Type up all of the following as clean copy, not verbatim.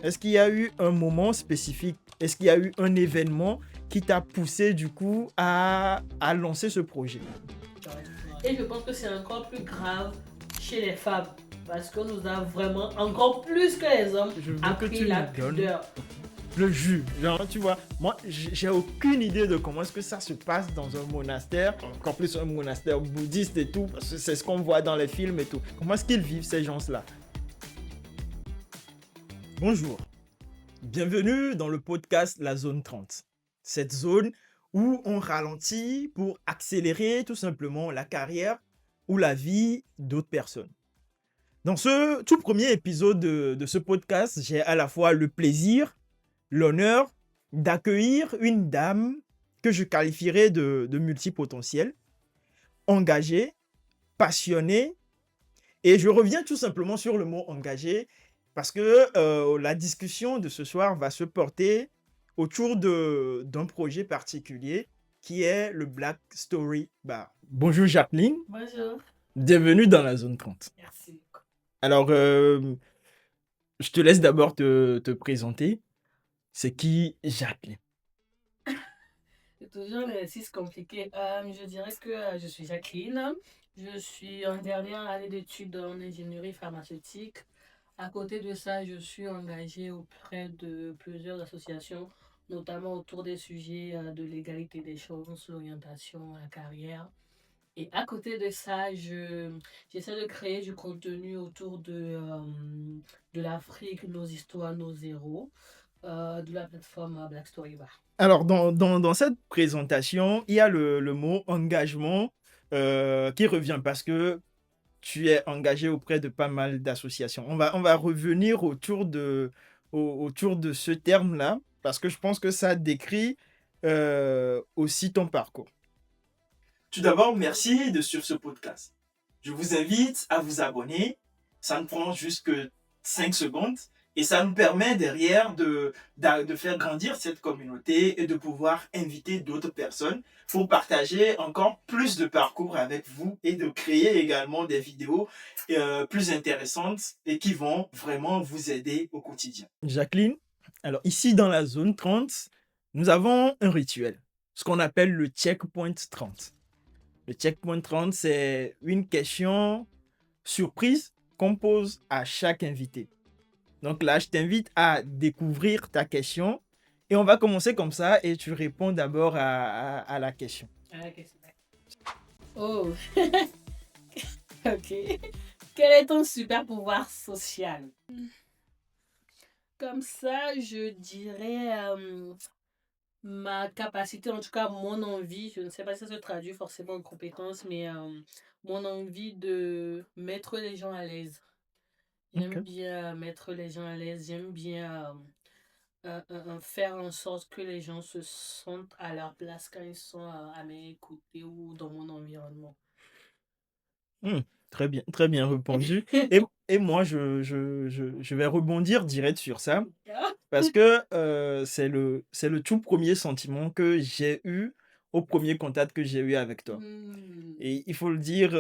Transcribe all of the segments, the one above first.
Est-ce qu'il y a eu un moment spécifique? Est-ce qu'il y a eu un événement qui t'a poussé du coup à lancer ce projet? Et je pense que c'est encore plus grave chez les femmes. Parce qu'on nous a vraiment, encore plus que les hommes, Je veux que appris tu la me donnes pudeur. le jus. Genre, tu vois, moi, j'ai aucune idée de comment est-ce que ça se passe dans un monastère, encore plus un monastère bouddhiste et tout, parce que c'est ce qu'on voit dans les films et tout. Comment est-ce qu'ils vivent ces gens-là? Bonjour, bienvenue dans le podcast La Zone 30. Cette zone où on ralentit pour accélérer tout simplement la carrière ou la vie d'autres personnes. Dans ce tout premier épisode de ce podcast, j'ai à la fois le plaisir, l'honneur d'accueillir une dame que je qualifierais de multipotentielle, engagée, passionnée. Et je reviens tout simplement sur le mot engagé parce que la discussion de ce soir va se porter autour d'un projet particulier qui est le Black Story Bar. Bonjour Jacqueline, Bonjour. bienvenue dans la zone 30. Merci. Alors, je te laisse d'abord te présenter. C'est qui Jacqueline? C'est toujours l'exercice compliqué. Je dirais que je suis Jacqueline. Je suis en dernière année d'études en ingénierie pharmaceutique. À côté de ça, je suis engagée auprès de plusieurs associations, notamment autour des sujets de l'égalité des chances, l'orientation à la carrière. Et à côté de ça, j'essaie de créer du contenu autour de l'Afrique, nos histoires, nos héros, de la plateforme Black Story Bar. Alors, dans cette présentation, il y a le mot engagement qui revient parce que tu es engagé auprès de pas mal d'associations. On va revenir autour de ce terme-là parce que je pense que ça décrit aussi ton parcours. Tout d'abord, merci de suivre ce podcast. Je vous invite à vous abonner. Ça ne prend juste que 5 secondes et ça nous permet derrière de faire grandir cette communauté et de pouvoir inviter d'autres personnes pour partager encore plus de parcours avec vous et de créer également des vidéos plus intéressantes et qui vont vraiment vous aider au quotidien. Jacqueline, alors ici dans la zone 30, nous avons un rituel, ce qu'on appelle le checkpoint 30. Le checkpoint 30, c'est une question surprise qu'on pose à chaque invité. Donc là, je t'invite à découvrir ta question et on va commencer comme ça et tu réponds d'abord à la question. Ah, ok, c'est d'accord. Oh, ok. Quel est ton super pouvoir social? Comme ça, je dirais ma capacité, en tout cas mon envie, je ne sais pas si ça se traduit forcément en compétence, mais mon envie de mettre les gens à l'aise. J'aime Ok. bien mettre les gens à l'aise, j'aime bien faire en sorte que les gens se sentent à leur place quand ils sont à m'écouter ou dans mon environnement. Hmm, très bien répondu. Et moi, je vais rebondir direct sur ça parce que c'est le tout premier sentiment que j'ai eu au premier contact que j'ai eu avec toi. Hmm. Et il faut le dire,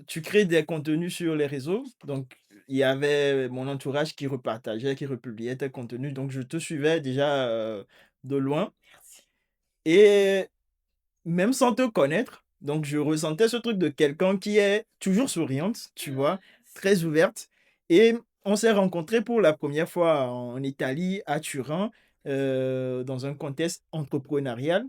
tu crées des contenus sur les réseaux. Donc, il y avait mon entourage qui repartageait, qui republiait tes contenus. Donc, je te suivais déjà de loin. Merci. Et même sans te connaître, donc je ressentais ce truc de quelqu'un qui est toujours souriante, tu vois, très ouverte. Et on s'est rencontrés pour la première fois en Italie, à Turin, dans un contexte entrepreneurial.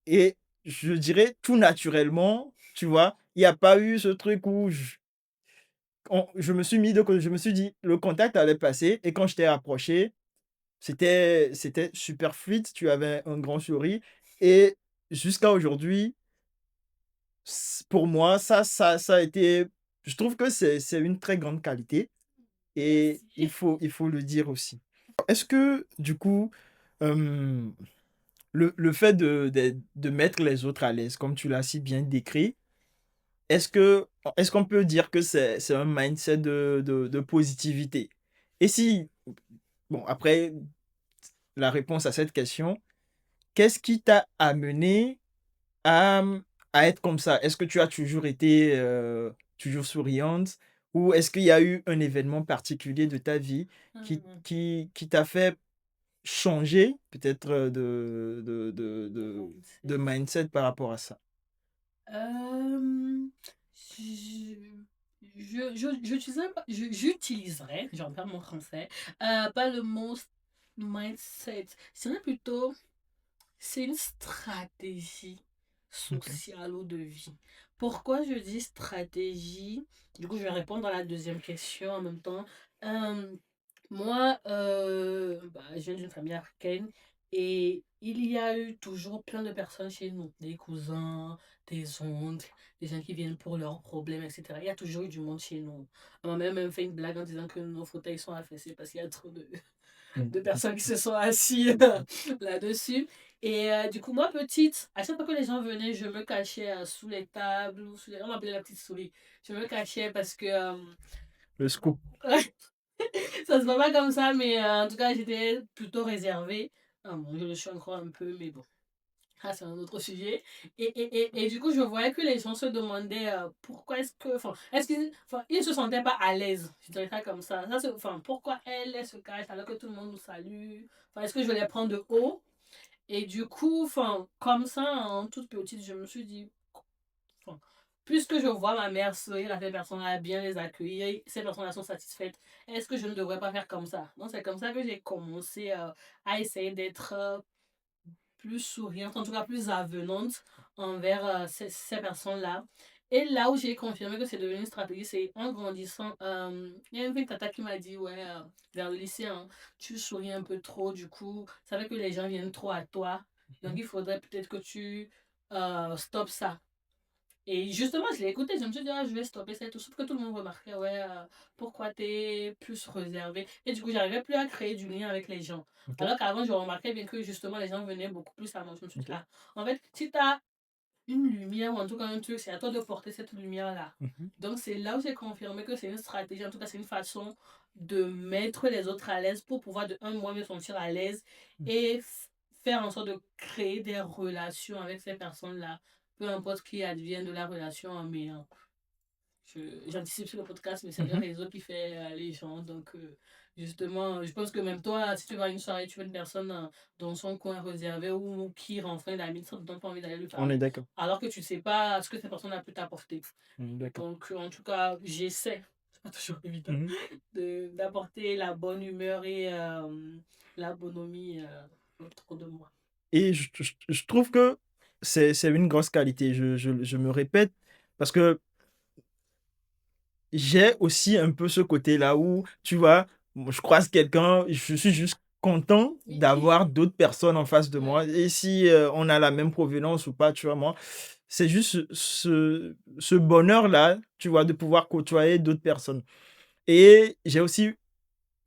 Et je dirais tout naturellement, tu vois, il n'y a pas eu ce truc où je me suis mis de côté, je me suis dit, le contact allait passer. Et quand je t'ai approché, c'était super fluide, tu avais un grand sourire. Et jusqu'à aujourd'hui, pour moi, ça a été, je trouve que c'est une très grande qualité et Merci. il faut le dire aussi. Est-ce que, du coup, euh, le fait de mettre les autres à l'aise, comme tu l'as si bien décrit, est-ce qu'on peut dire que c'est un mindset de positivité? Et si, bon, après la réponse à cette question, qu'est-ce qui t'a amené à, à être comme ça? Est-ce que tu as toujours été toujours souriante Ou est-ce qu'il y a eu un événement particulier de ta vie Mhm. qui t'a fait changer peut-être de Mindset. mindset par rapport à ça? Euh, je- j'utiliserais, j'en perds mon français, pas le mot mindset. C'est plutôt, c'est une stratégie OK. sociale ou de vie. Pourquoi je dis stratégie? Du coup, je vais répondre à la deuxième question en même temps. Euh, Moi, je viens d'une famille africaine et il y a eu toujours plein de personnes chez nous, des cousins, des oncles, des gens qui viennent pour leurs problèmes, etc. Il y a toujours eu du monde chez nous. Ma mère même fait une blague en disant que nos fauteuils sont affaissés parce qu'il y a trop de Mmh. personnes qui se sont assises là-dessus. Et du coup, moi, petite, à chaque fois que les gens venaient, je me cachais sous les tables, ou on m'appelait la petite souris. Je me cachais parce que Le scoop. ça se voit pas comme ça, mais en tout cas, j'étais plutôt réservée. Ah bon, je le suis encore un peu, mais bon, ça c'est un autre sujet. Et du coup, je voyais que les gens se demandaient pourquoi est-ce que. Enfin, est-ce qu'ils enfin, ils ne se sentaient pas à l'aise, je dirais ça comme ça. Enfin, pourquoi elle se cache alors que tout le monde nous salue? Enfin, est-ce que je vais les prendre de haut? Et du coup, enfin, comme ça, en toute petite, je me suis dit, enfin, puisque je vois ma mère sourire à ces personnes-là, bien les accueillir, ces personnes-là sont satisfaites, est-ce que je ne devrais pas faire comme ça? Donc, c'est comme ça que j'ai commencé à essayer d'être plus souriante, en tout cas plus avenante envers ces personnes-là. Et là où j'ai confirmé que c'est devenu une stratégie, c'est en grandissant. Il y a une tata qui m'a dit, ouais, vers le lycée, hein, tu souris un peu trop, du coup, ça fait que les gens viennent trop à toi. Donc, il faudrait peut-être que tu stoppes ça. Et justement, je l'ai écouté, je me suis dit, ah, je vais stopper ça et tout. Sauf que tout le monde remarquait, ouais, pourquoi t'es plus réservé. Et du coup, j'arrivais plus à créer du lien avec les gens. OK. Alors qu'avant, je remarquais bien que justement, les gens venaient beaucoup plus à moi. Je me suis dit, OK. ah, en fait, si t'as une lumière ou en tout cas un truc, c'est à toi de porter cette lumière-là. Mmh. Donc, c'est là où j'ai confirmé que c'est une stratégie, en tout cas, c'est une façon de mettre les autres à l'aise pour pouvoir, de un, moi me sentir à l'aise et faire en sorte de créer des relations avec ces personnes-là, peu importe qui advienne de la relation, mais j'anticipe sur le podcast, mais c'est le Mmh. réseau qui fait les gens. Donc, justement, je pense que même toi, si tu vas à une soirée, tu vois une personne dans son coin réservé ou qui renfreint d'amis, tu n'as pas envie d'aller lui On est parler. d'accord. Alors que tu ne sais pas ce que cette personne a pu t'apporter. On est d'accord. Donc, en tout cas, j'essaie, c'est pas toujours évident, Mmh. d'apporter la bonne humeur et la bonhomie autour de moi. Et je trouve que c'est une grosse qualité. Je me répète parce que j'ai aussi un peu ce côté-là où, tu vois, moi, je croise quelqu'un, je suis juste content Oui, d'avoir d'autres personnes en face de moi. ouais. Et si on a la même provenance ou pas, tu vois, moi, c'est juste ce bonheur-là, tu vois, de pouvoir côtoyer d'autres personnes. Et j'ai aussi,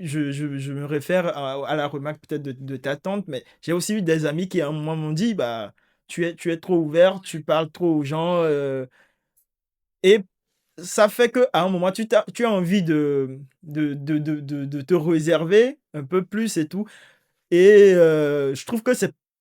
je me réfère à la remarque peut-être de ta tante, mais j'ai aussi eu des amis qui à un moment m'ont dit, bah, tu es trop ouvert, tu parles trop aux gens. Et ça fait qu'à un moment, tu as envie de te réserver un peu plus et tout. Et je trouve que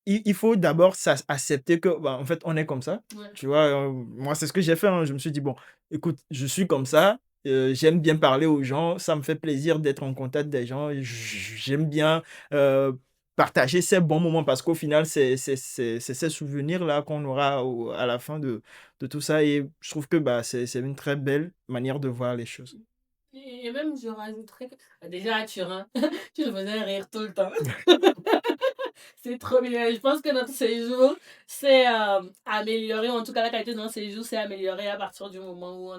il faut d'abord accepter que, bah, en fait, on est comme ça, Ouais. tu vois? Moi, c'est ce que j'ai fait, hein. Je me suis dit: «Bon, écoute, je suis comme ça, j'aime bien parler aux gens, ça me fait plaisir d'être en contact des gens, j'aime bien, partager ces bons moments» parce qu'au final, c'est ces souvenirs-là qu'on aura à la fin de tout ça et je trouve que, bah, c'est une très belle manière de voir les choses. Et même, je rajouterais que déjà à Turin, tu nous faisais rire tout le temps. C'est trop bien. Je pense que notre séjour s'est amélioré. En tout cas, la qualité de notre séjour s'est améliorée à partir du moment où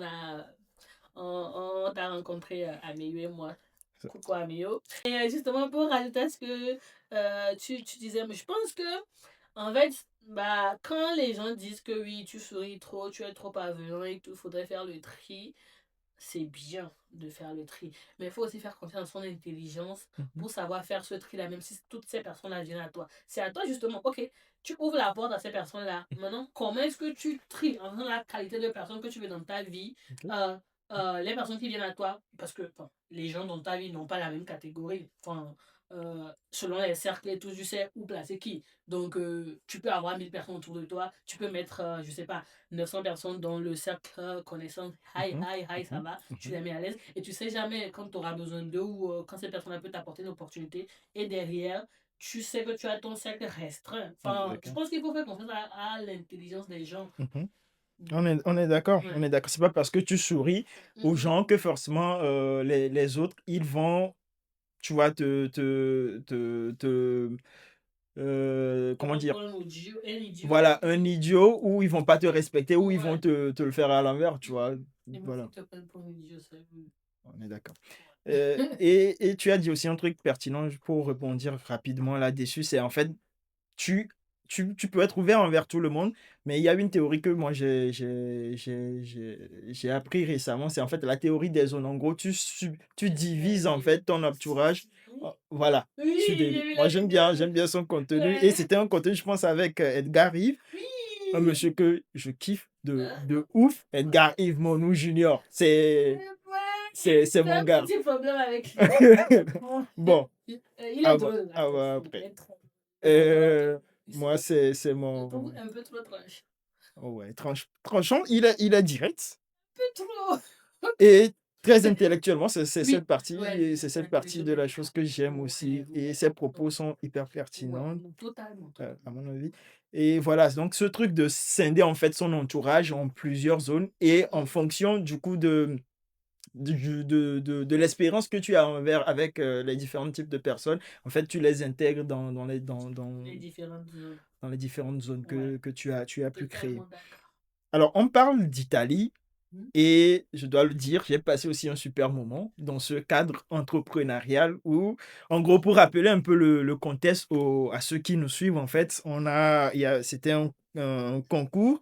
on t'a rencontré, Amélie et moi. Coucou Améo. Et justement, pour rajouter à ce que tu disais, mais je pense que, en fait, bah, quand les gens disent que oui, tu souris trop, tu es trop avenant et qu'il faudrait faire le tri, c'est bien de faire le tri. Mais il faut aussi faire confiance en son intelligence Mmh. pour savoir faire ce tri-là, même si toutes ces personnes-là viennent à toi. C'est à toi, justement. Ok, tu ouvres la porte à ces personnes-là. Maintenant, comment est-ce que tu tries en faisant la qualité de personnes que tu veux dans ta vie OK. les personnes qui viennent à toi, parce que enfin, les gens dans ta vie n'ont pas la même catégorie. Enfin, selon les cercles et tout, tu sais où placer qui. Donc, tu peux avoir 1000 personnes autour de toi, tu peux mettre, je sais pas, 900 personnes dans le cercle connaissance. Hi, Mhm, hi, hi, ça mhm, va, tu mhm. les mets à l'aise. Et tu sais jamais quand tu auras besoin d'eux ou quand cette personne peut t'apporter une opportunité. Et derrière, tu sais que tu as ton cercle restreint. Enfin, je D'accord. pense qu'il faut faire confiance à l'intelligence des gens. Mhm. Mm. On est d'accord, on Ouais. est d'accord. C'est pas parce que tu souris aux Mhm. gens que forcément les autres, ils vont, tu vois, Tu comment penses dire, pour un idiot? voilà, un idiot, ou ils vont pas te respecter, ou ils vont Ouais. te le faire à l'envers, tu Mm. vois. Et moi, Voilà, si tu te prends pour un idiot, c'est... on est d'accord. Ouais. Et tu as dit aussi un truc pertinent pour répondre rapidement là-dessus, c'est en fait, tu, tu peux être ouvert envers tout le monde, mais il y a une théorie que moi j'ai appris récemment, c'est en fait la théorie des zones. En gros, tu divises en fait ton entourage. Voilà. Oui, j'ai vu Moi, la vidéo. j'aime bien son contenu. Et Ouais. c'était un contenu, je pense, avec Edgar Yves, un Oui. monsieur que je kiffe Hein? de ouf. Edgar Yves Monou Junior. C'est J'ai mon un gars. petit problème avec lui. Bon. Bon, Il est drôle, à attention. Il après. est trop. J'adore. Euh, Moi, c'est Je le trouve mon. un peu trop tranche. Oh ouais, tranchant, il est direct Un peu trop. et très intellectuellement. Oui, ouais, C'est c'est cette partie de intellectuel. la chose que j'aime Ouais, aussi. Et ouais. ses propos sont hyper Ouais, pertinents, non, totalement, à totalement. mon avis. Et voilà, donc ce truc de scinder en fait son entourage en plusieurs zones et en Mm. fonction du coup de l'espérance que tu as avec les différents types de personnes, en fait, tu les intègres Les différentes zones. dans les différentes zones Ouais, que tu as pu créer. totalement d'accord. Alors, on parle d'Italie. Mm. Et je dois le dire, j'ai passé aussi un super moment dans ce cadre entrepreneurial où, en gros, pour rappeler un peu le contexte à ceux qui nous suivent, en fait, c'était un concours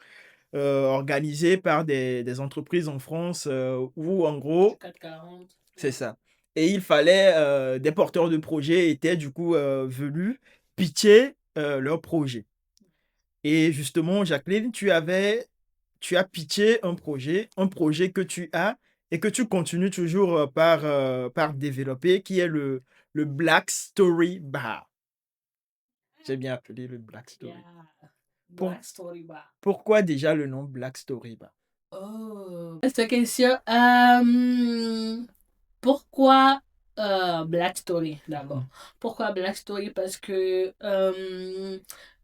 organisé par des entreprises en France où, en Du gros, 440. c'est Ouais. ça. Et il fallait, des porteurs de projets étaient du coup venus pitcher leur projet. Et justement, Jacqueline, tu as pitché un projet que tu as et que tu continues toujours par développer, qui est le Black Story Bar. J'ai bien appelé le Black Story. Yeah. Pour, Black Story Bar. Pourquoi déjà le nom Black Story Bar? Oh. Cette question. Pourquoi Black Story d'abord? Mhm, Pourquoi Black Story? Parce que,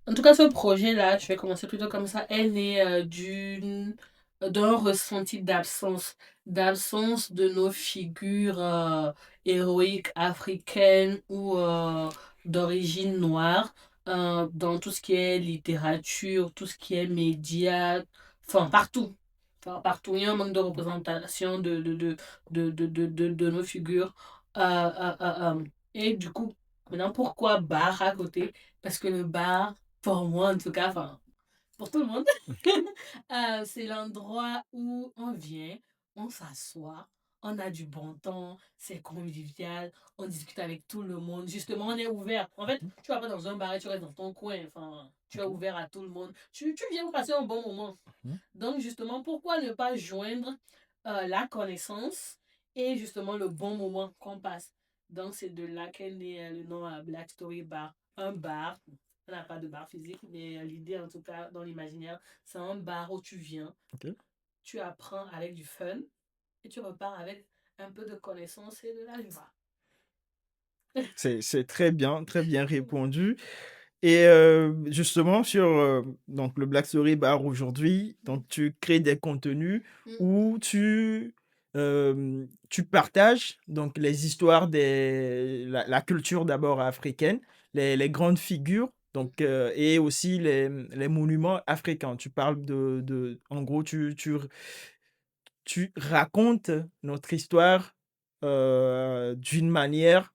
en tout cas, ce projet-là, je vais commencer plutôt comme ça, est né d'un ressenti d'absence de nos figures héroïques africaines ou d'origine noire dans tout ce qui est littérature, tout ce qui est médias, enfin partout. Enfin, partout, il y a un manque de représentation de nos figures. Et du coup, maintenant, pourquoi bar à côté? Parce que le bar, pour moi en tout cas, enfin, pour tout le monde, c'est l'endroit où on vient, on s'assoit, on a du bon temps, c'est convivial, on discute avec tout le monde. Justement, on est ouvert. En fait, mhm, tu vas pas dans un bar et tu restes dans ton coin. Enfin, tu es ok, ouvert à tout le monde. Tu viens pour passer un bon moment. mhm. Donc, justement, pourquoi ne pas joindre la connaissance et justement le bon moment qu'on passe? Donc, c'est de là qu'est né le nom Black Story Bar. Un bar, on n'a pas de bar physique, mais l'idée, en tout cas, dans l'imaginaire, c'est un bar où tu viens, Ok. tu apprends avec du fun et tu repars avec un peu de connaissance et de la joie. C'est très bien répondu. Et justement, sur donc le Black Story Bar aujourd'hui, donc tu crées des contenus où tu partages donc les histoires la culture d'abord africaine, les grandes figures, donc, et aussi les monuments africains. Tu parles en gros, tu racontes notre histoire d'une manière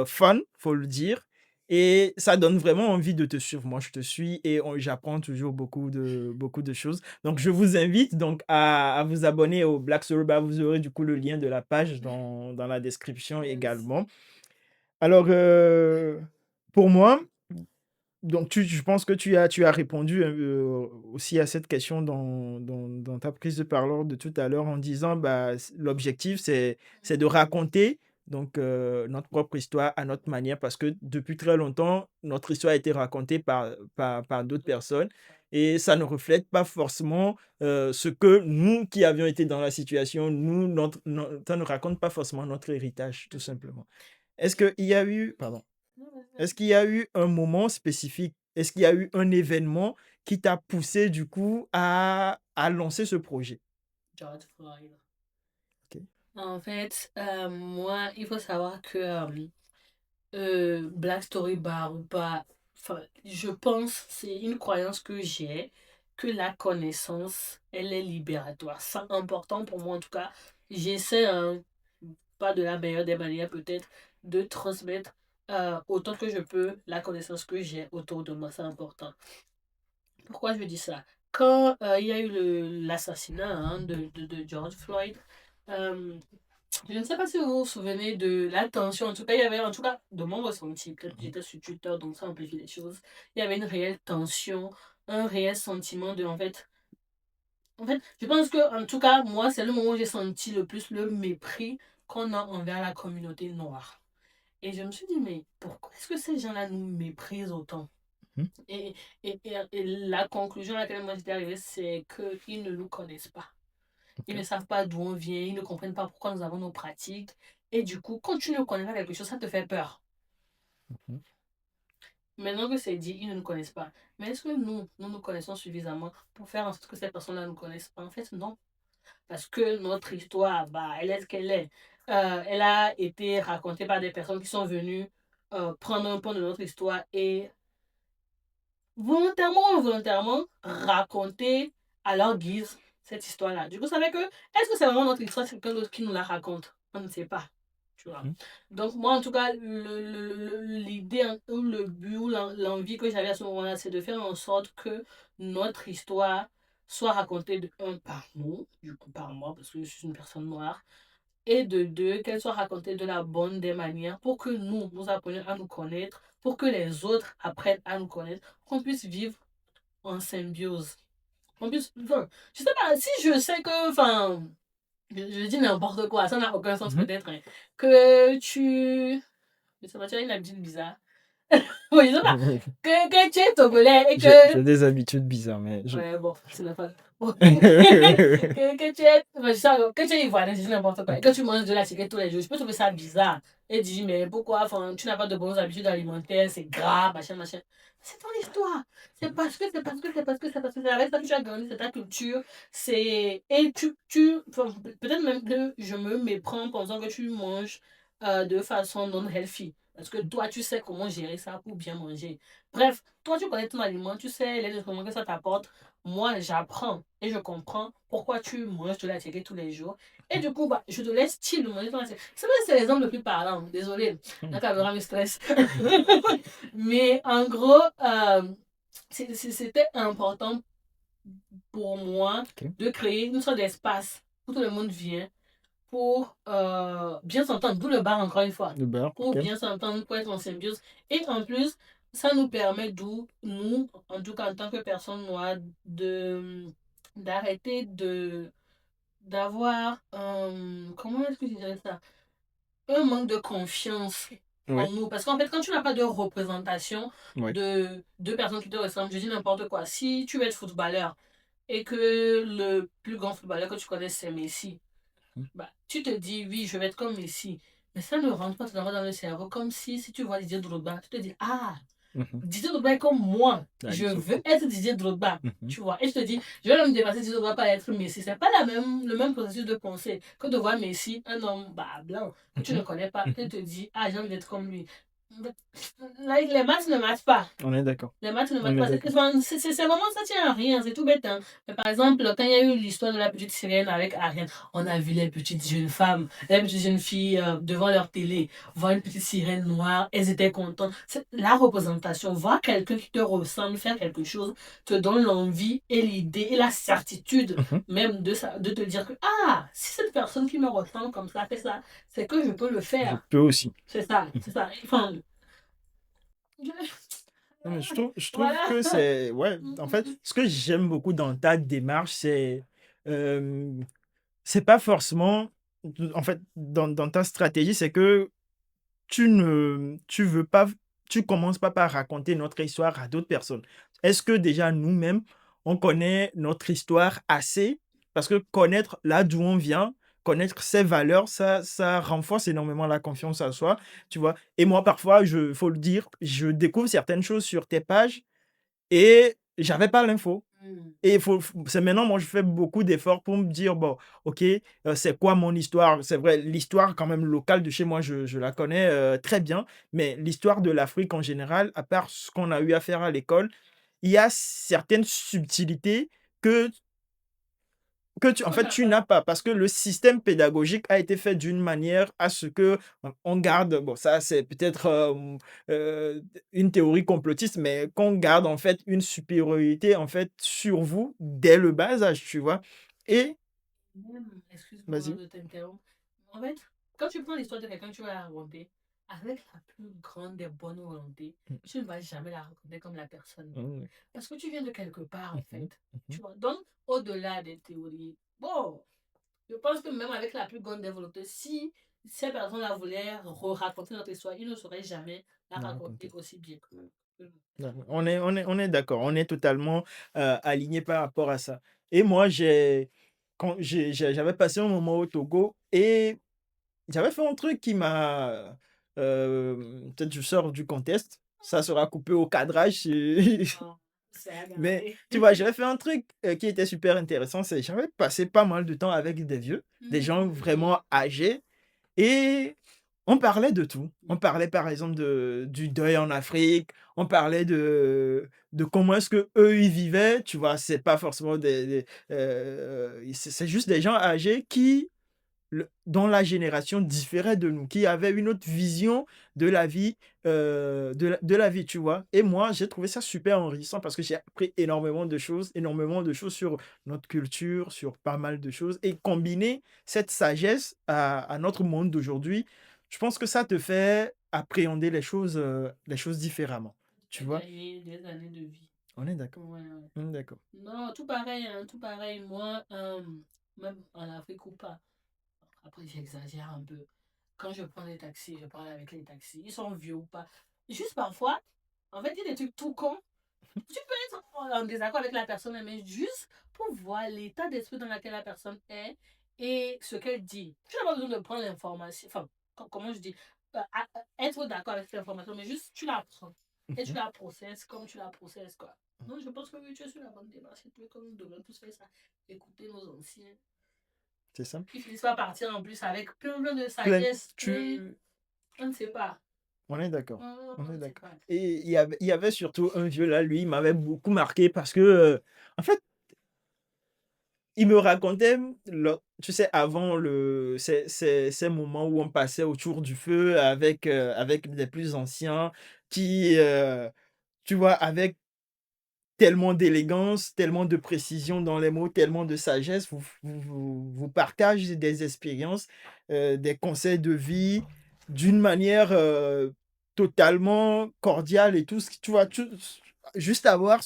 fun, faut le dire. Et ça donne vraiment envie de te suivre. Moi, je te suis et j'apprends toujours beaucoup de choses. Donc, je vous invite donc à vous abonner au Black Soruba. Vous aurez du coup le lien de la page dans la description Yes. également. Alors, pour moi, Donc, je pense que tu as répondu aussi à cette question dans ta prise de parole de tout à l'heure en disant bah, l'objectif, c'est de raconter donc, notre propre histoire à notre manière parce que depuis très longtemps, notre histoire a été racontée par d'autres personnes et ça ne reflète pas forcément ce que nous qui avions été dans la situation, ça ne raconte pas forcément notre héritage, tout simplement. Est-ce qu'il y a eu, pardon, Non, vas-y, est-ce vas-y. qu'il y a eu un moment spécifique? Est-ce qu'il y a eu un événement qui t'a poussé du coup à lancer ce projet? George Floyd. OK. En fait, moi, il faut savoir que Black Story Bar ou pas, enfin, je pense, c'est une croyance que j'ai, que la connaissance, elle est libératoire. C'est important pour moi, en tout cas. J'essaie, hein, pas de la meilleure des manières peut-être, de transmettre autant que je peux la connaissance que j'ai autour de moi. C'est important. Pourquoi je dis ça? Quand il y a eu l'assassinat hein, de George Floyd, euh, je ne sais pas si vous vous souvenez de la tension. En tout cas, il y avait, en tout cas, de mon ressenti, peut-être que j'étais sur Twitter, donc ça amplifie les choses. Il y avait une réelle tension, un réel sentiment de, en fait, je pense que, en tout cas, moi, c'est le moment où j'ai senti le plus le mépris qu'on a envers la communauté noire. Et je me suis dit, mais pourquoi est-ce que ces gens-là nous méprisent autant? Mmh. Et, et la conclusion à laquelle moi j'étais arrivée, c'est qu'ils ne nous connaissent pas. Ils OK. ne savent pas d'où on vient, ils ne comprennent pas pourquoi nous avons nos pratiques. Et du coup, quand tu ne connais pas quelque chose, ça te fait peur. Mmh. Maintenant que c'est dit, ils ne nous connaissent pas. Mais est-ce que nous nous connaissons suffisamment pour faire en sorte que ces personnes-là nous connaissent? En fait, non. Parce que notre histoire, bah, elle est ce qu'elle est. Elle a été racontée par des personnes qui sont venues prendre un pan de notre histoire et volontairement ou involontairement raconter à leur guise cette histoire-là. Du coup, ça fait que, est-ce que c'est vraiment notre histoire, c'est quelqu'un d'autre qui nous la raconte? On ne sait pas. Tu vois. Mmh. Donc, moi, en tout cas, l'idée hein, ou le but ou l'envie que j'avais à ce moment-là, c'est de faire en sorte que notre histoire soit racontée de un par nous, du coup par moi, parce que je suis une personne noire, et de deux, qu'elle soit racontée de la bonne des manières pour que nous apprenions à nous connaître, pour que les autres apprennent à nous connaître, qu'on puisse vivre en symbiose. On puisse, enfin, je sais pas, si je sais que, enfin, je dis n'importe quoi, ça n'a aucun sens Mmh. peut-être, hein, que je sais pas, tu as une habitude bizarre. Oui, je sais pas, que tu es togolais et J'ai que des habitudes bizarres, mais je ouais, bon, c'est la fin. Que tu es, enfin, que tu es ivoirien, je dis n'importe quoi. Et OK. que tu manges de la cigarette tous les jours, je peux trouver ça bizarre. Et dis, mais pourquoi, enfin, tu n'as pas de bonnes habitudes alimentaires, c'est grave, machin, machin. C'est ton histoire. C'est parce que c'est avec ça que tu as grandi, c'est ta culture. Et enfin, peut-être même que je me méprends en pensant que tu manges de façon non healthy. Parce que toi, tu sais comment gérer ça pour bien manger. Bref, toi, tu connais ton aliment, tu sais les nutriments que ça t'apporte. Moi, j'apprends et je comprends pourquoi tu manges de la télé tous les jours. Et du coup, bah, je te laisse chill de manger de la télé. C'est vrai que c'est l'exemple le plus parlant. Désolée, la caméra me stresse. Mais en gros, c'était important pour moi OK. de créer une sorte d'espace où tout le monde vient pour bien s'entendre. D'où le bar, encore une fois. Le beurre, Pour OK. bien s'entendre, pour être en symbiose. Et en plus, ça nous permet, d'où nous, en tout cas en tant que personnes noires, d'arrêter d'avoir comment est-ce que je dirais ça? Un manque de confiance en Ouais, nous. Parce qu'en fait, quand tu n'as pas de représentation ouais. de deux personnes qui te ressemblent, je dis n'importe quoi. Si tu veux être footballeur et que le plus grand footballeur que tu connais, c'est Messi, Mmh. bah, tu te dis, oui, je vais être comme Messi. Mais ça ne rentre pas dans le cerveau. Comme si tu vois Didier Drogba, tu te dis, ah, Mmh. Didier Drogba est comme moi. Ah, Je je veux vois. être Didier Drogba. Mmh. Tu vois. Et je te dis, je vais même dépasser Didier Drogba par être Messi. C'est pas le même processus de pensée que de voir Messi, un homme bah, blanc que tu ne Mmh. connais pas. Et Mmh. te dis, ah, j'ai envie d'être comme lui. Les maths ne matchent pas. On est d'accord. Les maths ne On maths est pas. d'accord. Enfin, vraiment, ça tient à rien. C'est tout bête. Hein. Mais par exemple, quand il y a eu l'histoire de la petite sirène avec Ariane, on a vu les petites jeunes femmes, les petites jeunes filles devant leur télé, voir une petite sirène noire. Elles étaient contentes. C'est la représentation. Voir quelqu'un qui te ressemble faire quelque chose te donne l'envie et l'idée et la certitude Mmh. même de te dire que, ah, si cette personne qui me ressemble comme ça fait ça, c'est que je peux le Je faire. peux aussi. C'est ça. Mmh. C'est ça. Enfin, Non, mais je trouve Voilà. que c'est ouais, Mm, en mm, fait, mm. ce que j'aime beaucoup dans ta démarche, hem, c'est pas forcément en fait, dans ta stratégie, c'est que tu veux pas tu commences pas par raconter notre histoire à d'autres personnes. Est-ce que déjà nous-mêmes, on connaît notre histoire assez? Parce que connaître là d'où on vient, connaître ses valeurs, ça renforce énormément la confiance en soi, tu vois? Et moi, parfois, faut le dire, je découvre certaines choses sur tes pages et j'avais pas l'info. Mm. Et il faut c'est maintenant, moi, je fais beaucoup d'efforts pour me dire: «Bon, OK, c'est quoi mon histoire?» C'est vrai, l'histoire quand même locale de chez moi, je la connais, très bien, mais l'histoire de l'Afrique en général, à part ce qu'on a eu à faire à l'école, il y a certaines subtilités que tu en On fait, n'a tu pas. n'as pas parce que le système pédagogique a été fait d'une manière à ce que on garde bon ça c'est peut-être, une théorie complotiste, mais qu'on garde en fait une supériorité en fait sur vous dès le bas âge, tu vois? Et Même, excuse-moi vas-y. de t'interrompre. En fait, quand tu prends l'histoire de quelqu'un que tu vas la raconter, avec la plus grande des bonnes volontés, Mmh, tu ne vas jamais la raconter comme la personne. mmh, Parce que tu viens de quelque part, en mmh fait. mh, Tu vois? Donc, au-delà des théories, bon, je pense que même avec la plus grande des volontés, si ces personnes-là voulaient raconter notre histoire, ils ne sauraient jamais la la raconter raconter. aussi bien que nous. D'accord. On est d'accord, on est totalement, alignés par rapport à ça et moi j'avais passé un moment au Togo et j'avais fait un truc qui m'a, peut-être je sors du contexte, ça sera coupé au cadrage si Non, c'est à mais garder. tu vois, j'avais fait un truc, qui était super intéressant, c'est j'avais passé pas mal de temps avec des vieux, des gens vraiment âgés et on parlait de tout. On parlait par exemple du deuil en Afrique, on parlait de comment est-ce que eux ils vivaient, tu vois? C'est pas forcément c'est juste des gens âgés qui dont la génération différait de nous, qui avait une autre vision de la vie, de la vie, tu vois? Et moi, j'ai trouvé ça super enrichissant parce que j'ai appris énormément de choses sur notre culture, sur pas mal de choses et combiner cette sagesse à notre monde d'aujourd'hui, je pense que ça te fait appréhender les choses différemment, tu J'ai vois? gagné des années de vie. On est d'accord, Ouais, ouais. on est d'accord. Non, tout pareil, hein, tout pareil. Moi, même en Afrique ou pas, après j'exagère un peu. Quand je prends les taxis, je parle avec les taxis. Ils sont vieux ou pas. Juste parfois, en fait, il y a des trucs tout cons. Tu peux être en désaccord avec la personne, mais juste pour voir l'état d'esprit dans lequel la personne est et ce qu'elle dit. Tu n'as pas besoin de prendre l'information. Enfin, comment je dis, être d'accord avec l'information, mais juste tu la prends et tu Mmh. la processes comme tu la processes, quoi. Non, je pense que oui, tu es sur la bonne démarche. Et puis, comme nous devons tous faire ça, écouter nos anciens. C'est ça. Ils finissent par partir en plus avec plein de Plein sagesse, mais tu on ne sait pas. On est d'accord, on On est ne sait d'accord pas. et il y avait surtout un vieux là, lui, il m'avait beaucoup marqué parce que, en fait, il me racontait tu sais, avant ces moments où on passait autour du feu avec les plus anciens qui, tu vois, avec tellement d'élégance, tellement de précision dans les mots, tellement de sagesse, vous partagez des expériences, des conseils de vie d'une manière, totalement cordiale et tout ce tu vois? Juste avoir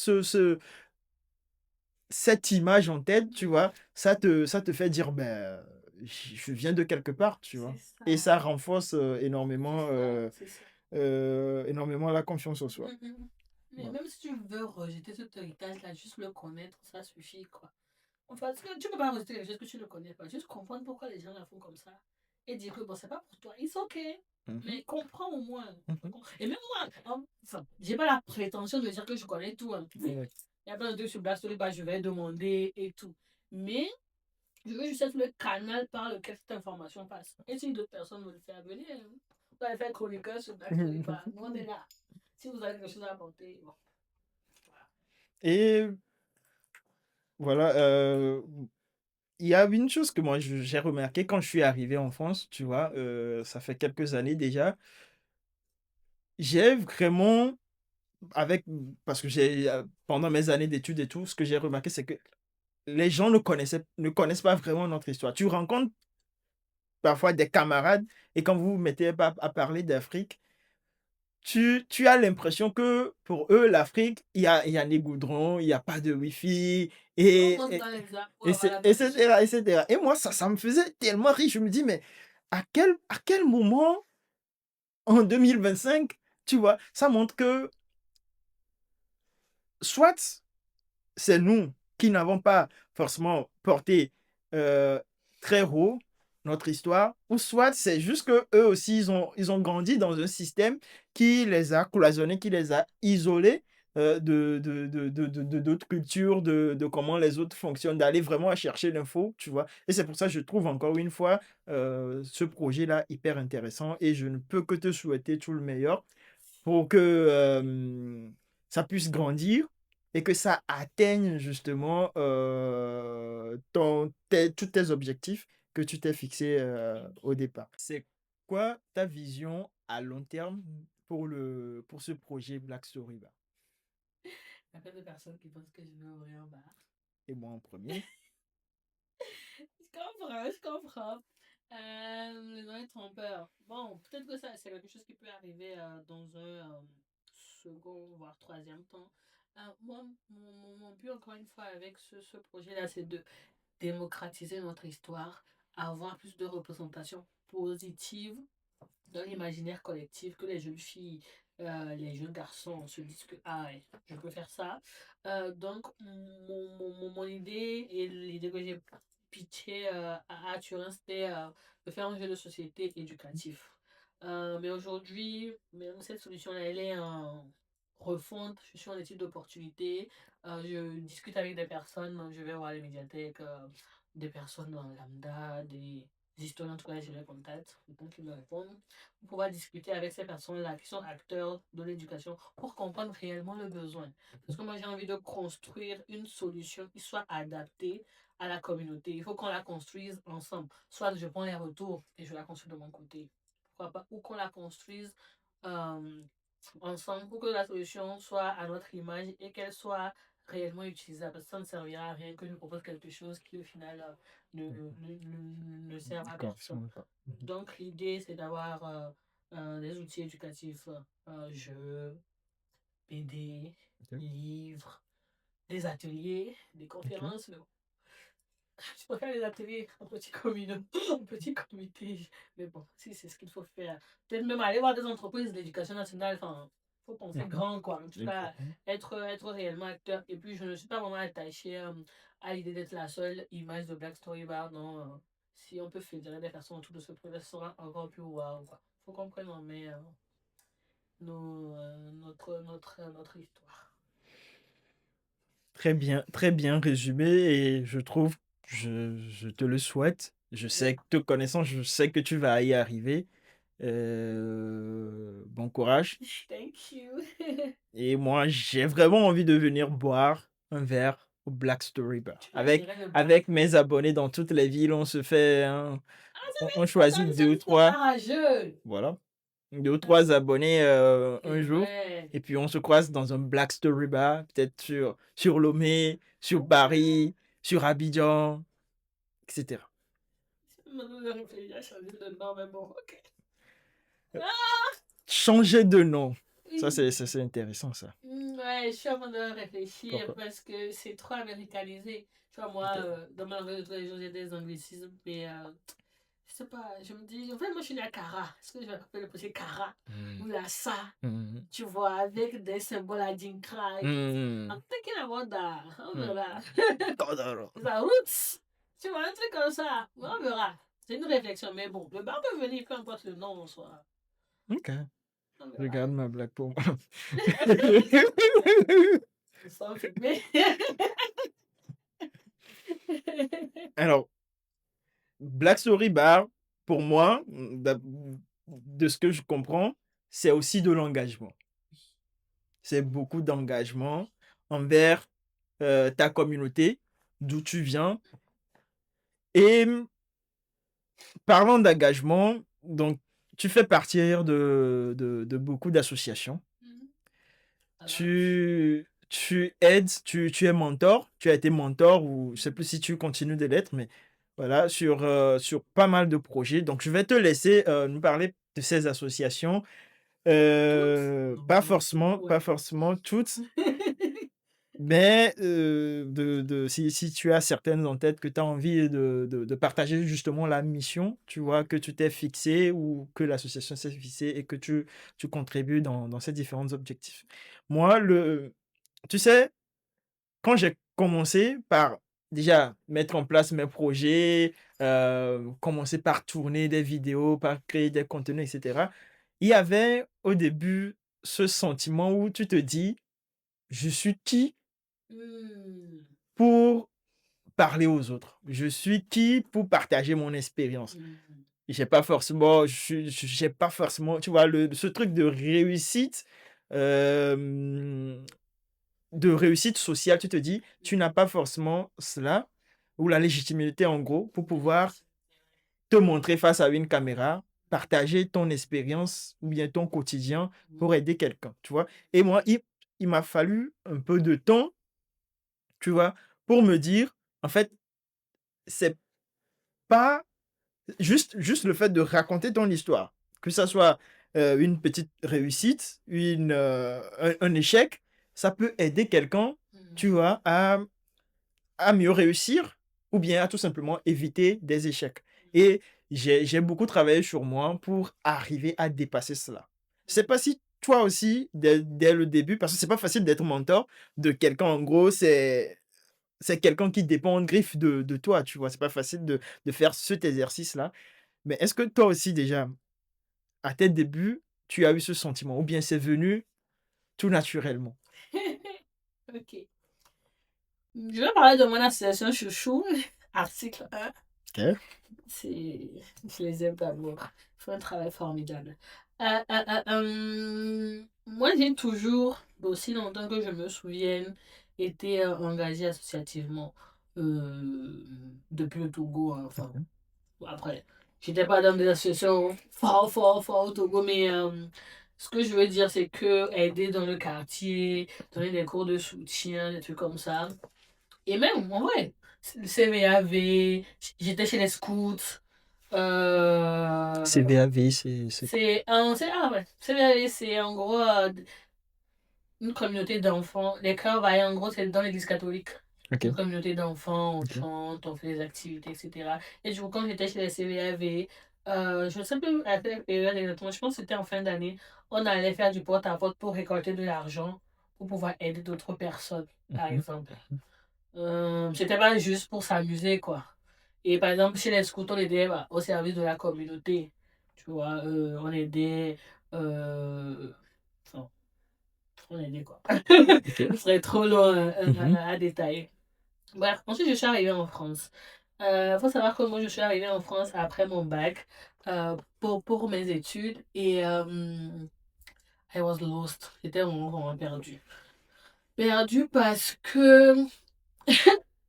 cette image en tête, tu vois? Ça te fait dire: «Ben, je viens de quelque part», tu C'est vois? ça. Et ça renforce, C'est ça. C'est ça. énormément la confiance en soi. Mhm. Mais Ouais. même si tu veux rejeter cet héritage-là, juste le connaître, ça suffit, quoi. Enfin, parce que tu peux pas rejeter quelque chose que tu ne connais pas. Juste comprendre pourquoi les gens la font comme ça. Et dire que bon, c'est pas pour toi. It's ok. Mmh. Mais comprends au moins. Mmh. Et même moi, enfin, j'ai pas la prétention de dire que je connais tout, hein. Ouais. Il y a plein de trucs sur Black Story, bah, je vais demander et tout. Mais je veux juste être le canal par lequel cette information passe. Et si d'autres personnes veulent le faire venir, hein, vous allez faire chroniqueur sur Black Story, bah, nous on est là. Si vous avez quelque chose à apporter, bon. Et voilà, il y a une chose que moi j'ai remarqué quand je suis arrivé en France, tu vois? Ça fait quelques années déjà. J'ai vraiment parce que pendant mes années d'études et tout, ce que j'ai remarqué, c'est que les gens ne connaissent pas vraiment notre histoire. Tu rencontres parfois des camarades et quand vous vous mettez à parler d'Afrique, tu as l'impression que pour eux, l'Afrique, il y a les goudrons, il y a pas de Wi-Fi On et monte et dans l'exemple pour et avoir c'est la et connexion. cetera et cetera et moi, ça me faisait tellement rire. Je me dis: «Mais à quel moment en 2025, tu vois?» Ça montre que soit c'est nous qui n'avons pas forcément porté très haut notre histoire, ou soit c'est juste que eux aussi, ils ont grandi dans un système qui les a cloisonnés, qui les a isolés d'autres cultures, de comment les autres fonctionnent, d'aller vraiment à chercher l'info, tu vois. Et c'est pour ça que je trouve encore une fois ce projet-là hyper intéressant et je ne peux que te souhaiter tout le meilleur pour que ça puisse grandir et que ça atteigne justement tous tes objectifs que tu t'es fixés au départ. C'est quoi ta vision à long terme pour ce projet Black Story Bar? Il y a plein de personnes qui pensent que je vais ouvrir un bar. Et moi en premier. Je comprends. Les gens sont trompeurs. Bon, peut-être que ça, c'est quelque chose qui peut arriver dans un second, voire troisième temps. Moi, mon but, encore une fois, avec ce projet-là, c'est de démocratiser notre histoire, avoir plus de représentation positive dans l'imaginaire collectif, que les jeunes filles, les jeunes garçons se disent que ah, ouais, je peux faire ça. Donc, mon idée et l'idée que j'ai pitchée à Turin, c'était de faire un jeu de société éducatif. Mais aujourd'hui, même cette solution-là, elle est en refonte. Je suis en étude d'opportunité. Je discute avec des personnes. Je vais voir les médiathèques, des personnes dans lambda, des historiens, en tout cas, je les contacte, donc ils me répondent, pour pouvoir discuter avec ces personnes-là qui sont acteurs de l'éducation pour comprendre réellement le besoin. Parce que moi, j'ai envie de construire une solution qui soit adaptée à la communauté. Il faut qu'on la construise ensemble. Soit je prends les retours et je la construis de mon côté. Pourquoi pas? Ou qu'on la construise euh, ensemble pour que la solution soit à notre image et qu'elle soit réellement utilisable. Parce que ça ne servira à rien que nous propose quelque chose qui, au final, ne sert à D'accord, ça personne. me va. Donc, l'idée, c'est d'avoir des outils éducatifs, jeux, BD, Ok. livres, des ateliers, des Ok. conférences. Mais bon, je préfère les ateliers en petit comité, en petit comité. Mais bon, si c'est ce qu'il faut faire. Peut-être même aller voir des entreprises d'éducation nationale. Enfin, faut penser Mhm. grand, quoi. En tout cas, Exactement. être réellement acteur. Et puis, je ne suis pas vraiment attachée à l'idée d'être la seule image de Black Story Bar. Non, si on peut fédérer des personnes autour de ce projet, ce sera encore plus waouh, quoi. Faut qu'on prenne en main notre histoire. Très bien résumé et je trouve, je te le souhaite. Je sais que te connaissant, je sais que tu vas y arriver. Bon courage. Thank you. Et moi, j'ai vraiment envie de venir boire un verre au Black Story Bar. Tu vas Avec, gérer le bar. avec mes abonnés dans toutes les villes, on se fait on choisit deux ou C'est trois, barrageux. voilà, deux ou trois abonnés Et un jour. ouais. Et puis on se croise dans un Black Story Bar, peut-être sur Lomé, sur Paris, sur Abidjan, etc. Maintenant, je réfléchis à changer de nom, mais bon, ok. Euh, Ah, Changer de nom. Ça, oui. c'est intéressant, ça. Ouais, je suis en train de réfléchir Pourquoi? parce que c'est trop américanisé. Tu vois, moi, Ok. dans ma vie de tous les jours, j'ai des anglicismes, mais je sais pas, je me dis, en fait, moi, je suis née à Cara. Est-ce que je vais appeler le projet Cara? Ou Hmm. la Sa, Hmm. tu vois, avec des symboles à Dinkra et tout. Hmm. I'm thinking about that. On Hmm. verra. Tadara. Ça roots. Tu vois, un truc comme ça. On verra. C'est une réflexion, mais bon, le bar peut venir, peu importe le nom en soi. Ok. On Je verra. garde ma blague pour moi. Sans filmer. Alors, Black Story Bar, pour moi, de ce que je comprends, c'est aussi de l'engagement. C'est beaucoup d'engagement envers ta communauté, d'où tu viens. Et parlant d'engagement, donc tu fais partie de beaucoup d'associations. Alors, Tu aides, tu es mentor, tu as été mentor, ou je sais plus si tu continues de l'être, mais voilà, sur pas mal de projets. Donc, je vais te laisser nous parler de ces associations. toutes. Ouais. pas forcément toutes, mais si tu as certaines en tête que tu as envie de partager justement la mission, tu vois, que tu t'es fixée ou que l'association s'est fixée et que tu contribues dans ces différents objectifs. Moi, tu sais, quand j'ai commencé par déjà mettre en place mes projets, commencer par tourner des vidéos, par créer des contenus et cetera, il y avait au début ce sentiment où tu te dis: «Je suis qui Hmm. pour parler aux autres? Je suis qui pour partager mon expérience?» Hmm. J'ai pas forcément, tu vois, ce truc hem, de réussite sociale, tu te dis: «Tu n'as pas forcément cela ou la légitimité en gros pour pouvoir te montrer face à une caméra, partager ton expérience ou bien ton quotidien pour aider quelqu'un», tu vois? Et moi, il m'a fallu un peu de temps, tu vois, pour me dire: «En fait, c'est pas juste le fait de raconter ton histoire, que ça soit, une petite réussite, un échec, ça peut aider quelqu'un, tu Hmm. vois, à mieux réussir ou bien à tout simplement éviter des échecs.» Et j'ai beaucoup travaillé sur moi pour arriver à dépasser cela. Je sais pas si toi aussi, dès le début, parce que c'est pas facile d'être mentor de quelqu'un, en gros, c'est quelqu'un qui dépend en griffe de toi, tu vois? C'est pas facile de faire cet exercice-là. Mais est-ce que toi aussi déjà, à tes débuts, tu as eu ce sentiment ou bien c'est venu tout naturellement? Ok. Je vais parler de mon association Chouchou, article 1. OK. C'est... Je les aime d'amour. Ils font un travail formidable. Moi, j'ai toujours, aussi longtemps que je me souvienne, été engagée associativement depuis le Togo, hein. Enfin, Mmh. après, j'étais pas dans des associations fort, fort, fort au Togo, mais ce que je veux dire, c'est que aider dans le quartier, donner des cours de soutien, des trucs comme ça. Et même, en vrai, le CVAV, j'étais chez les scouts. Euh, CVAV, c'est quoi? ah ouais, CVAV, c'est en gros une communauté d'enfants. Les cœurs vaillants, en gros, c'est dans l'église catholique. Une OK, communauté d'enfants, on OK. chante, on fait des activités, etc. Et du coup, quand j'étais chez les CVAV, je ne sais plus à quelle période exactement, je pense que c'était en fin d'année, on allait faire du porte-à-porte pour récolter de l'argent pour pouvoir aider d'autres personnes, par Mmh. exemple. C'était pas juste pour s'amuser, quoi. Et par exemple, chez les scouts, on aidait bah, au service de la communauté. Tu vois, on aidait. Enfin, on aidait quoi. OK. Ce serait trop long Mmh. à détailler. Bref, ensuite, je suis arrivée en France. Faut savoir que moi, je suis arrivée en France après mon bac pour mes études et I was lost. J'étais vraiment perdue. Perdue parce que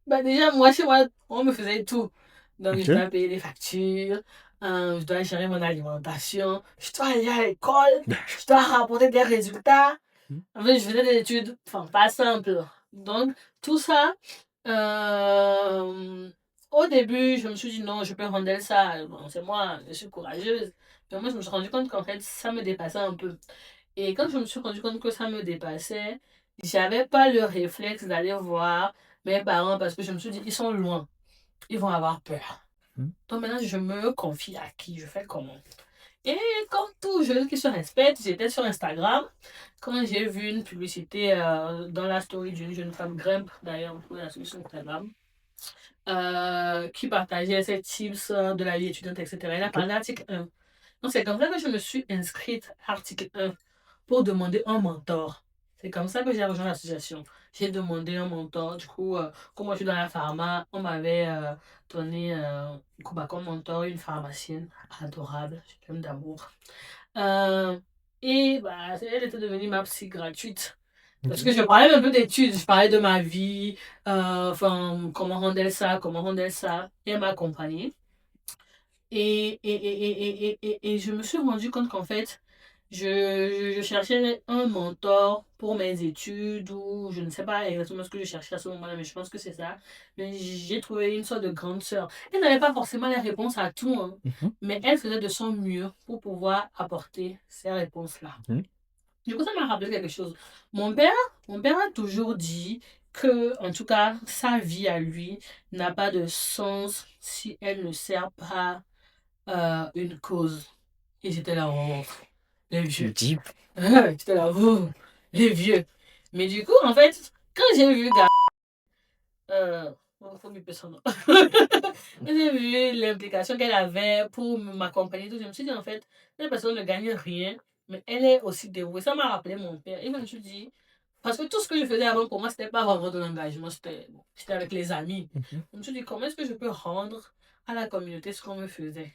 bah déjà, moi, chez moi, on me faisait tout. Donc, je OK. dois payer les factures, je dois gérer mon alimentation, je dois aller à l'école, je dois rapporter des résultats. Mmh. En fait, je faisais des études, enfin, pas simples. Donc, tout ça, euh, au début, je me suis dit non, je peux handle ça. Bon, c'est moi, je suis courageuse. Mais moi, je me suis rendu compte qu'en fait, ça me dépassait un peu. Et quand je me suis rendu compte que ça me dépassait, j'avais pas le réflexe d'aller voir mes parents parce que je me suis dit, ils sont loin, ils vont avoir peur. Mmh. Donc maintenant, je me confie à qui, je fais comment. Et comme tout jeune qui se respecte, j'étais sur Instagram quand j'ai vu une publicité dans la story d'une jeune femme, Grimpe d'ailleurs, pour la solution Instagram, qui partageait ses tips de la vie étudiante, etc. Elle a OK. parlé d'article 1. Donc c'est comme ça que je me suis inscrite à article 1 pour demander un mentor. C'est comme ça que j'ai rejoint l'association. J'ai demandé un mentor. Du coup, comme moi je suis dans la pharma, on m'avait donné du coup, bah, comme mentor une pharmacienne adorable, je l'aime d'amour. Euh, et bah, elle était devenue ma psy gratuite. Parce que OK. je parlais un peu d'études, je parlais de ma vie, enfin, comment rendre ça, comment rendre ça. Et elle m'a accompagnée. Et je me suis rendu compte qu'en fait, je cherchais un mentor pour mes études ou je ne sais pas exactement ce que je cherchais à ce moment-là, mais je pense que c'est ça. Mais j'ai trouvé une sorte de grande sœur. Elle n'avait pas forcément les réponses à tout, hein, Mmh. mais elle faisait de son mieux pour pouvoir apporter ces réponses-là. Mmh. Du coup, ça m'a rappelé quelque chose. Mon père, mon père a toujours dit que, en tout cas, sa vie à lui n'a pas de sens si elle ne sert pas une cause. Et j'étais là, oh, les vieux. Deep. J'étais là, oh, les vieux. Mais du coup, en fait, quand j'ai vu faut biper son nom. J'ai vu l'implication qu'elle avait pour m'accompagner. Je me suis dit, en fait, cette personne ne gagne rien, mais elle est aussi dévouée. Ça m'a rappelé mon père. Et je me suis dit, parce que tout ce que je faisais avant pour moi, c'était pas vraiment de l'engagement, c'était avec les amis. Je me suis dit, comment est-ce que je peux rendre à la communauté ce qu'on me faisait?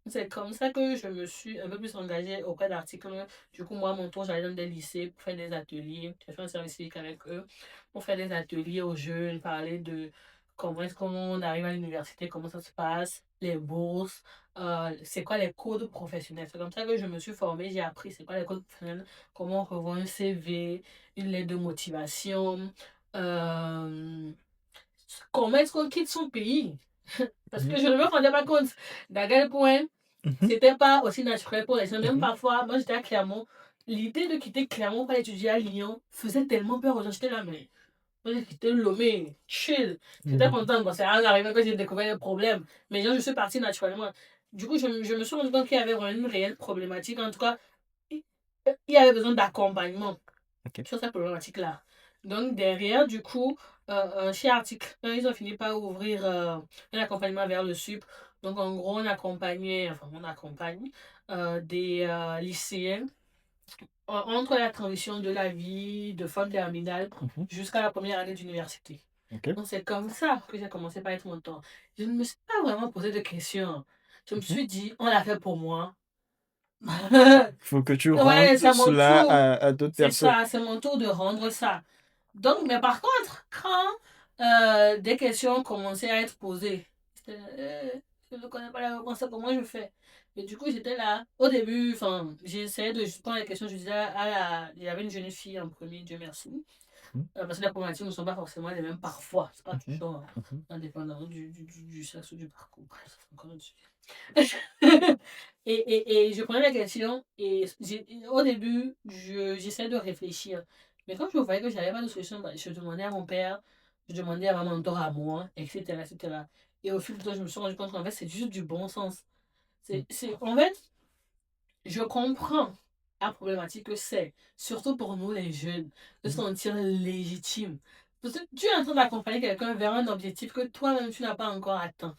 C'est comme ça que je me suis un peu plus engagée auprès d'articles. Du coup, moi, à mon tour, j'allais dans des lycées pour faire des ateliers. J'ai fait un service civique avec eux pour faire des ateliers aux jeunes, parler de comment est-ce qu'on arrive à l'université, comment ça se passe, les bourses, c'est quoi les codes professionnels. C'est comme ça que je me suis formée, j'ai appris c'est quoi les codes professionnels, comment on revoit un CV, une lettre de motivation, euh, comment est-ce qu'on quitte son pays. Parce que je ne me rendais pas compte d'à quel point c'était pas aussi naturel pour les gens. Même parfois, moi j'étais à Clermont, l'idée de quitter Clermont pour aller étudier à Lyon faisait tellement peur aux gens. J'étais là, mais moi j'ai quitté Lomé, chill. J'étais contente. Bon, c'est à l'arrivée que j'ai découvert les problèmes. Mais genre, je suis partie naturellement. Du coup, je me suis rendu compte qu'il y avait vraiment une réelle problématique. En tout cas, il y avait besoin d'accompagnement sur cette problématique-là. Donc, derrière, du coup, chez Article 1, ils ont fini par ouvrir un accompagnement vers le SUP. Donc, en gros, on accompagne des lycéens entre la transition de la vie de fin de terminale jusqu'à la première année d'université. Donc, c'est comme ça que j'ai commencé par être mentor. Je ne me suis pas vraiment posé de questions. Je me suis dit, on l'a fait pour moi. Faut que tu rendes Ouais, c'est mon cela tour. à d'autres C'est personnes. ça, c'est mon tour de rendre ça. Donc, mais par contre, quand des questions commençaient à être posées, c'était, je ne connais pas la réponse, comment je fais? Et du coup, j'étais là. Au début, enfin, j'essayais de juste prendre les questions. Je disais il y avait une jeune fille en premier, Dieu merci. Parce que les problématiques ne sont pas forcément les mêmes parfois. C'est pas toujours indépendant du sexe ou du parcours. Bref, c'est encore un sujet. Et je prenais la question et au début, j'essayais de réfléchir. Mais quand je voyais que je n'avais pas de solution, bah, je demandais à mon père, je demandais à ma mentor, à moi, etc., etc. Et au fil du temps, je me suis rendu compte qu'en fait, c'est juste du bon sens. En fait, je comprends la problématique que c'est, surtout pour nous les jeunes, de se sentir légitime. Parce que tu es en train d'accompagner quelqu'un vers un objectif que toi-même tu n'as pas encore atteint.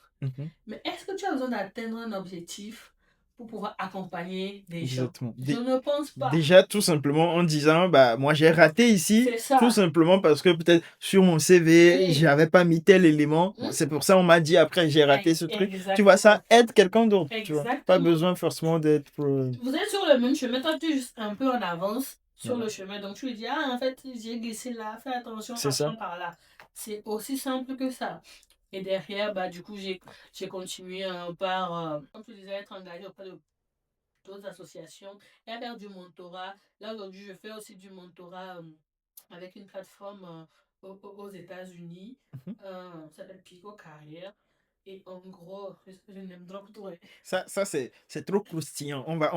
Mais est-ce que tu as besoin d'atteindre un objectif pour pouvoir accompagner des gens? Exactement. Je ne pense pas. Déjà, tout simplement en disant, bah, moi j'ai raté ici, C'est ça. tout simplement parce que peut-être sur mon CV, Oui. j'avais pas mis tel élément. Bon, c'est pour ça on m'a dit après j'ai raté ce truc. Tu vois, ça aide quelqu'un d'autre, tu vois. Pas Exactement. besoin forcément d'être... Vous êtes sur le même chemin, toi tu es juste un peu en avance sur Voilà. le chemin. Donc tu lui dis, ah en fait, j'ai glissé là, fais attention, C'est ça. passons par là. C'est aussi simple que ça. Et derrière, bah, du coup, j'ai continué par, comme tu disais, être engagé auprès de d'autres associations et faire du mentorat. Là, aujourd'hui, je fais aussi du mentorat avec une plateforme aux États-Unis. Ça s'appelle Pico Carrière. Et en gros, je n'aime drop tout. Ça c'est trop croustillant. On va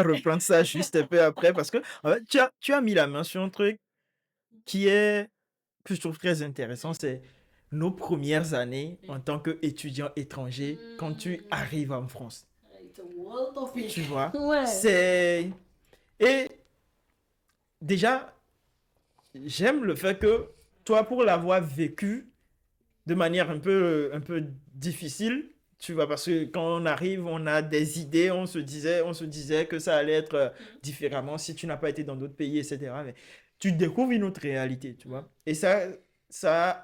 reprendre ça juste un peu après parce que en fait, tu as mis la main sur un truc qui est, que je trouve très intéressant, c'est nos premières années en tant qu'étudiant étranger quand tu arrives en France. It's a world of it. Tu vois, Ouais. c'est... Et déjà, j'aime le fait que toi, pour l'avoir vécu de manière un peu difficile, tu vois, parce que quand on arrive, on a des idées, on se disait que ça allait être différemment si tu n'as pas été dans d'autres pays, etc. Mais tu découvres une autre réalité, tu vois. Et ça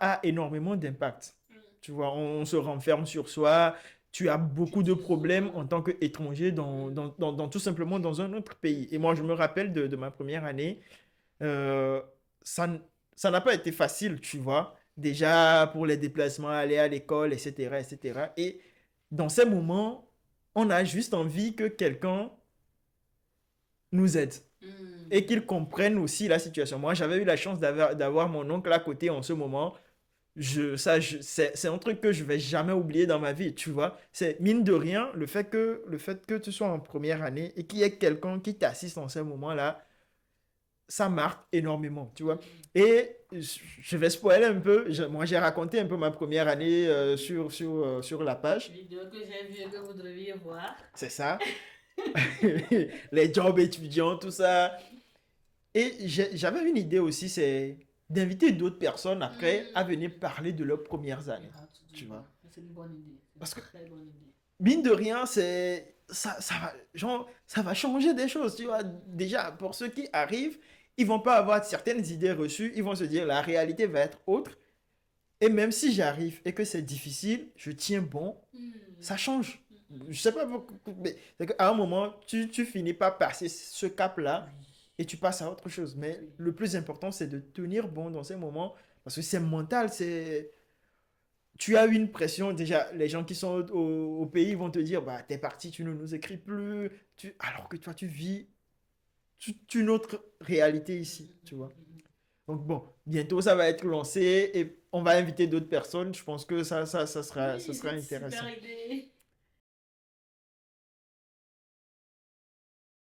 a énormément d'impact. Tu vois, on se renferme sur soi. Tu as beaucoup de problèmes en tant qu'étranger tout simplement dans un autre pays. Et moi, je me rappelle de ma première année, euh, ça, ça n'a pas été facile, tu vois. Déjà pour les déplacements, aller à l'école, etc., etc. Et dans ces moments, on a juste envie que quelqu'un nous aide et qu'il comprenne aussi la situation. Moi, j'avais eu la chance d'avoir mon oncle à côté en ce moment. C'est un truc que je vais jamais oublier dans ma vie, tu vois. C'est mine de rien, le fait que tu sois en première année et qu'il y ait quelqu'un qui t'assiste en ce moment-là, ça marque énormément, tu vois. Et je vais spoiler un peu. Moi, j'ai raconté un peu ma première année sur la page. Vidéo que j'ai vue et que vous deviez voir. C'est ça. Les jobs étudiants, tout ça. Et j'avais une idée aussi, c'est d'inviter d'autres personnes après à venir parler de leurs premières années, tu Absolument. vois. C'est une bonne idée. C'est Parce une que, très bonne idée. mine de rien, ça va, genre, ça va changer des choses, tu vois. Déjà, pour ceux qui arrivent, ils vont pas avoir certaines idées reçues, ils vont se dire la réalité va être autre. Et même si j'arrive et que c'est difficile, je tiens bon, ça change. Je sais pas pourquoi, mais c'est qu'à un moment, tu finis par passer ce cap-là Oui, et tu passes à autre chose. Mais oui. le plus important, c'est de tenir bon dans ces moments parce que c'est mental, c'est... Tu as une pression, déjà, les gens qui sont au pays vont te dire, bah, t'es parti, tu ne nous écris plus, alors que toi, tu vis une autre réalité ici, tu vois. Donc bon, bientôt ça va être lancé et on va inviter d'autres personnes. Je pense que ça Oui, sera c'est une super intéressant. idée.